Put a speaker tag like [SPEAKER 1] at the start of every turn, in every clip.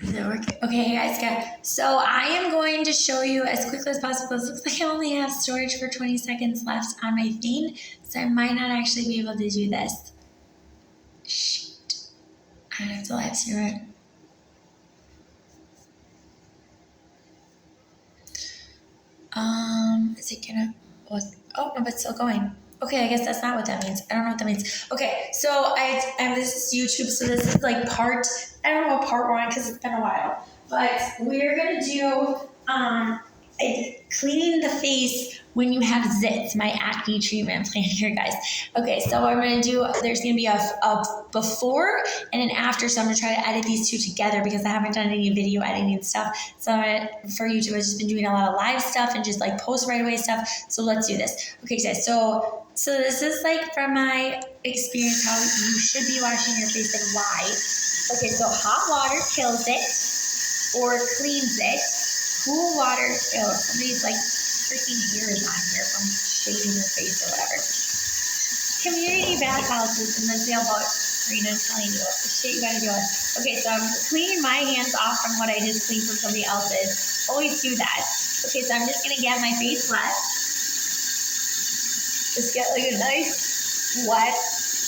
[SPEAKER 1] Is it working? Okay, hey guys, so I am going to show you as quickly as possible. It looks like I only have storage for 20 seconds left on my thing, so I might not actually be able to do this. Shoot. I have to live stream it. Is it gonna, oh no, but it's still going. Okay, I guess that's not what that means. I don't know what that means. Okay, so this is YouTube, so this is like part, I don't know what part we're on because it's been a while, but we're gonna do cleaning the face when you have zits, my acne treatment plan here, guys. Okay, so what I'm gonna do, there's gonna be a before and an after, so I'm gonna try to edit these two together because I haven't done any video editing stuff. So for YouTube, I've just been doing a lot of live stuff and just like post right away stuff. So let's do this. Okay, guys, so this is like from my experience how you should be washing your face and why. Okay, so hot water kills it or cleans it. Cool water kills. Somebody's like freaking hairs on here from shaving their face or whatever. Community bathhouses in the sailboat arena telling you what the shit you gotta do with. Okay, so I'm cleaning my hands off from what I just cleaned from somebody else's. Always do that. Okay, so I'm just gonna get my face wet. Just get like a nice wet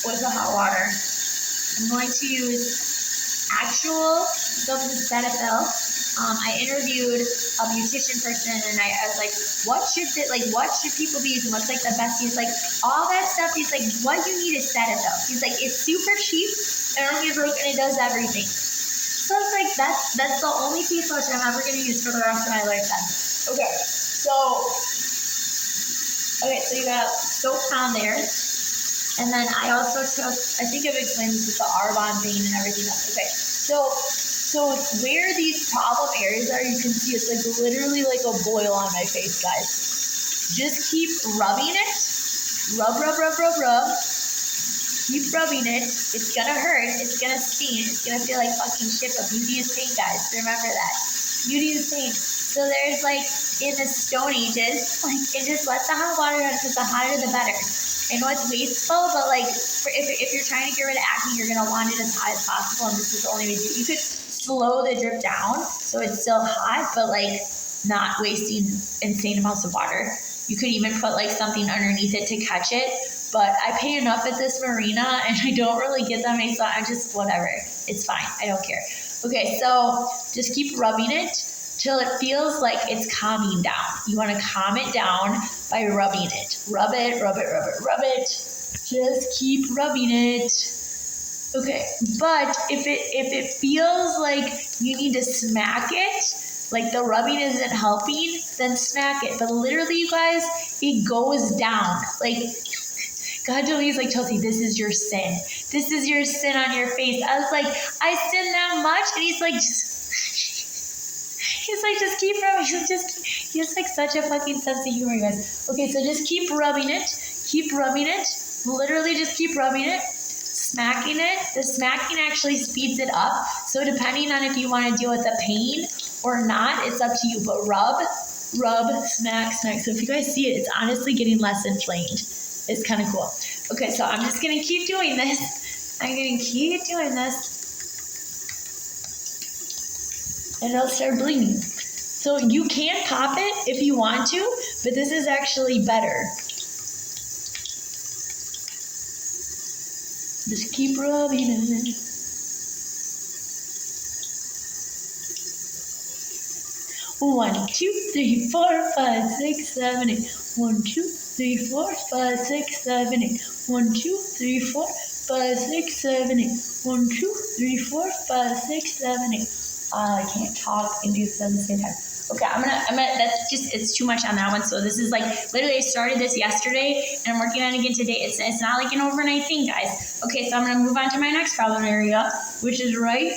[SPEAKER 1] with the hot water. I'm going to use actual soap and Cetaphil. I interviewed a beautician person and I was like, what should people be using? What's like the best use? Like all that stuff, he's like, what you need is Cetaphil. He's like, it's super cheap and it does everything. So it's like, that's the only face lotion I'm ever gonna use for the rest of my lifetime. Okay, so you got soap on there. And then I also took, I think I've explained this with the Arbonne thing and everything else. Okay, so where these problem areas are, you can see it's like literally like a boil on my face, guys. Just keep rubbing it. Rub. Keep rubbing it. It's gonna hurt. It's gonna sting. It's gonna feel like fucking shit, but beauty is pain, guys. Remember that. Beauty is pain. So there's like, in the Stone Ages, like it just lets the hot water run because the hotter the better. I know it's wasteful, but like if you're trying to get rid of acne, you're gonna want it as hot as possible, and this is the only way to do it. You could slow the drip down so it's still hot, but like not wasting insane amounts of water. You could even put like something underneath it to catch it, but I pay enough at this marina and I don't really get that many, so I'm just whatever. It's fine. I don't care. Okay, so just keep rubbing it till it feels like it's calming down. You want to calm it down by rubbing it. Rub it. Just keep rubbing it. Okay, but if it feels like you need to smack it, like the rubbing isn't helping, then smack it. But literally, you guys, it goes down. Like, God told me, he's like, Chelsea, this is your sin. This is your sin on your face. I was like, I sin that much? And he's like, just keep rubbing. He's like such a fucking sense of humor, you guys. Okay, so just keep rubbing it. Keep rubbing it. Literally just keep rubbing it. Smacking it. The smacking actually speeds it up. So depending on if you want to deal with the pain or not, it's up to you. But rub, smack. So if you guys see it, it's honestly getting less inflamed. It's kind of cool. Okay, so I'm just going to keep doing this. I'm going to keep doing this. And it'll start bleeding. So you can pop it if you want to, but this is actually better. Just keep rubbing it. One, 2, 3, 4, 5, 6, 7, 8. 1, 2, 3, 4, 5, 6, 7, 8. 1, 2, 3, 4, 5, 6, 7, 8. 1, 2, 3, 4, 5, 6, 7, 8. I can't talk and do this at the same time. Okay, I'm gonna, that's just, it's too much on that one. So this is like, literally I started this yesterday and I'm working on it again today. It's not like an overnight thing, guys. Okay, so I'm gonna move on to my next problem area, which is right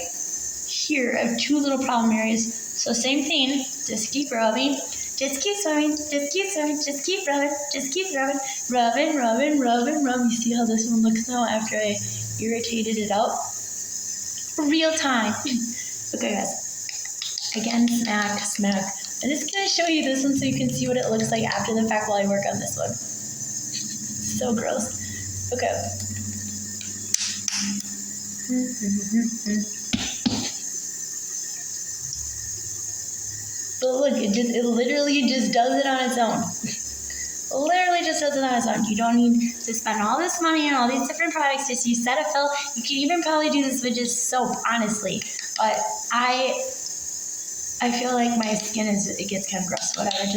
[SPEAKER 1] here. I have two little problem areas. So same thing, just keep rubbing, just keep swimming, just keep swimming, just keep rubbing, just keep rubbing, rubbing. You see how this one looks now after I irritated it out? Real time. Okay, guys. Again, smack. I'm just going to show you this one so you can see what it looks like after the fact while I work on this one. So gross. Okay. But look, it literally just does it on its own. Literally just does it on its own. You don't need to spend all this money on all these different products. Just use Cetaphil. You can even probably do this with just soap, honestly. But I feel like my skin it gets kind of gross. Whatever. I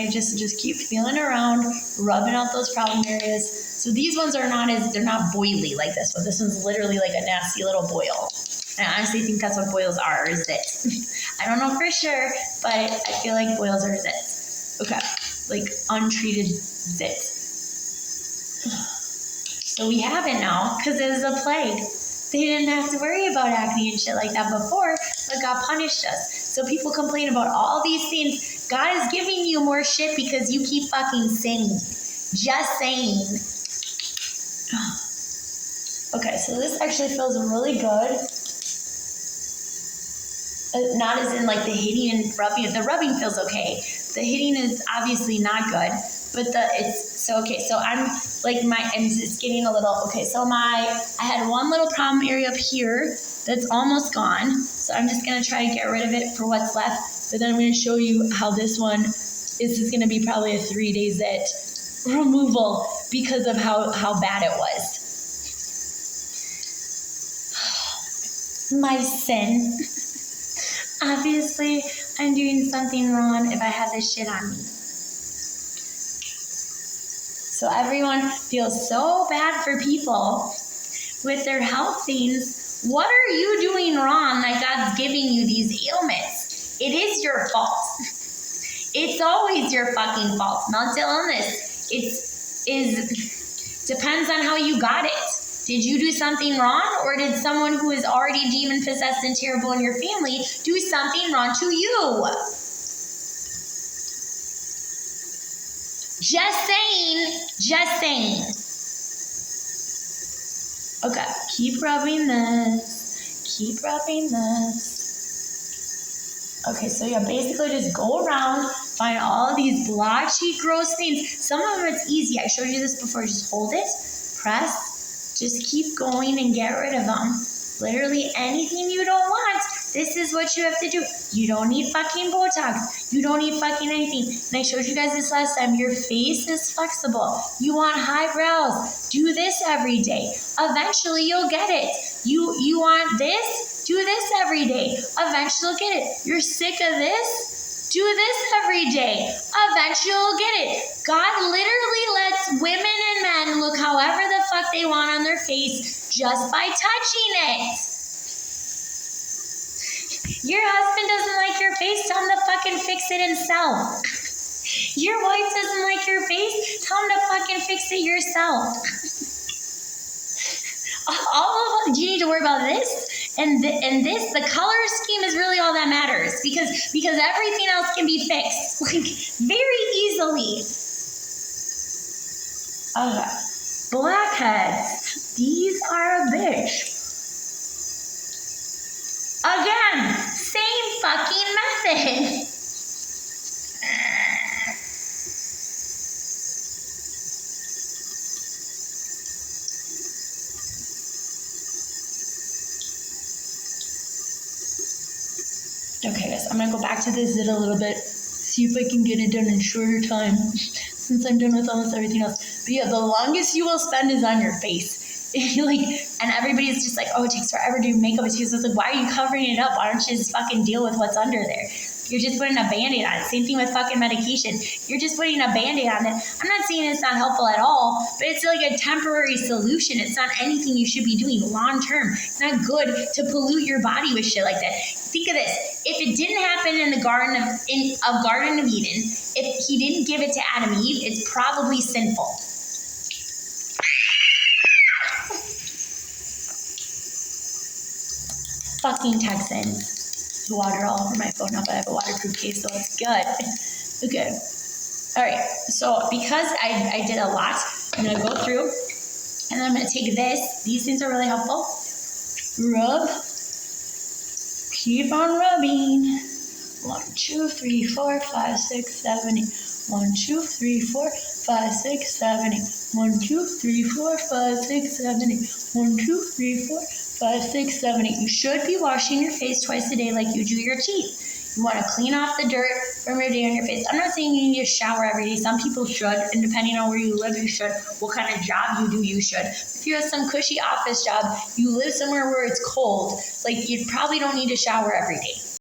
[SPEAKER 1] just keep feeling around, rubbing out those problem areas. So these ones they're not boily like this one. This one's literally like a nasty little boil. And I honestly think that's what boils are, is zits. I don't know for sure, but I feel like boils are zits. Okay, like untreated zits. So we have it now because it was a plague. They didn't have to worry about acne and shit like that before, but God punished us. So people complain about all these things. God is giving you more shit because you keep fucking sinning. Just saying. Okay, so this actually feels really good. Not as in like the hitting and rubbing. The rubbing feels okay. The hitting is obviously not good. But so I'm like and it's getting a little, okay, so I had one little problem area up here that's almost gone. So I'm just going to try to get rid of it for what's left. But then I'm going to show you how this one is going to be probably a 3-day zit removal because of how bad it was. My sin. Obviously, I'm doing something wrong if I have this shit on me. So everyone feels so bad for people with their health things. What are you doing wrong that God's giving you these ailments? It is your fault. It's always your fucking fault. Mental illness, depends on how you got it. Did you do something wrong, or did someone who is already demon-possessed and terrible in your family do something wrong to you? Just saying. Okay, keep rubbing this. Okay, so yeah, basically just go around, find all these blotchy, gross things. Some of them it's easy. I showed you this before. Just hold it, press. Just keep going and get rid of them. Literally anything you don't want, this is what you have to do. You don't need fucking Botox. You don't need fucking anything. And I showed you guys this last time. Your face is flexible. You want high brows. Do this every day. Eventually you'll get it. You want this? Do this every day. Eventually you'll get it. You're sick of this? Do this every day. Eventually you'll get it. God literally lets women and men look however the fuck they want on their face just by touching it. Your husband doesn't like your face, tell him to fucking fix it himself. Your wife doesn't like your face, tell him to fucking fix it yourself. Do you need to worry about this? And this, the color scheme is really all that matters because everything else can be fixed like very easily. Okay, blackheads. These are a bitch. Again, same fucking method. Okay guys, I'm gonna go back to this zit a little bit, see if I can get it done in shorter time since I'm done with almost everything else. But yeah, the longest you will spend is on your face. And everybody's just like, oh, it takes forever to do makeup. It's like, why are you covering it up? Why don't you just fucking deal with what's under there? You're just putting a Band-Aid on it. Same thing with fucking medication. You're just putting a Band-Aid on it. I'm not saying it's not helpful at all, but it's like a temporary solution. It's not anything you should be doing long term. It's not good to pollute your body with shit like that. Think of this. If it didn't happen in the Garden of Eden, if he didn't give it to Adam and Eve, it's probably sinful. Fucking Texans. Water all over my phone now, but I have a waterproof case, so it's good. Okay. All right. So because I did a lot, I'm going to go through, and then I'm going to take this. These things are really helpful. Rub. Keep on rubbing. 1, 2, 3, 4, 5, 6, 7, 8. 1, 2, 3, 4, 5, 6, 7, 8. 1, 2, 3, 4, 5, 6, 7, 8. 1, 2, 3, 4, 5, 6, 7, 8. You should be washing your face twice a day like you do your teeth. You want to clean off the dirt from your day on your face. I'm not saying you need to shower every day. Some people should, and depending on where you live, you should. What kind of job you do, you should. If you have some cushy office job, you live somewhere where it's cold, like you probably don't need to shower every day.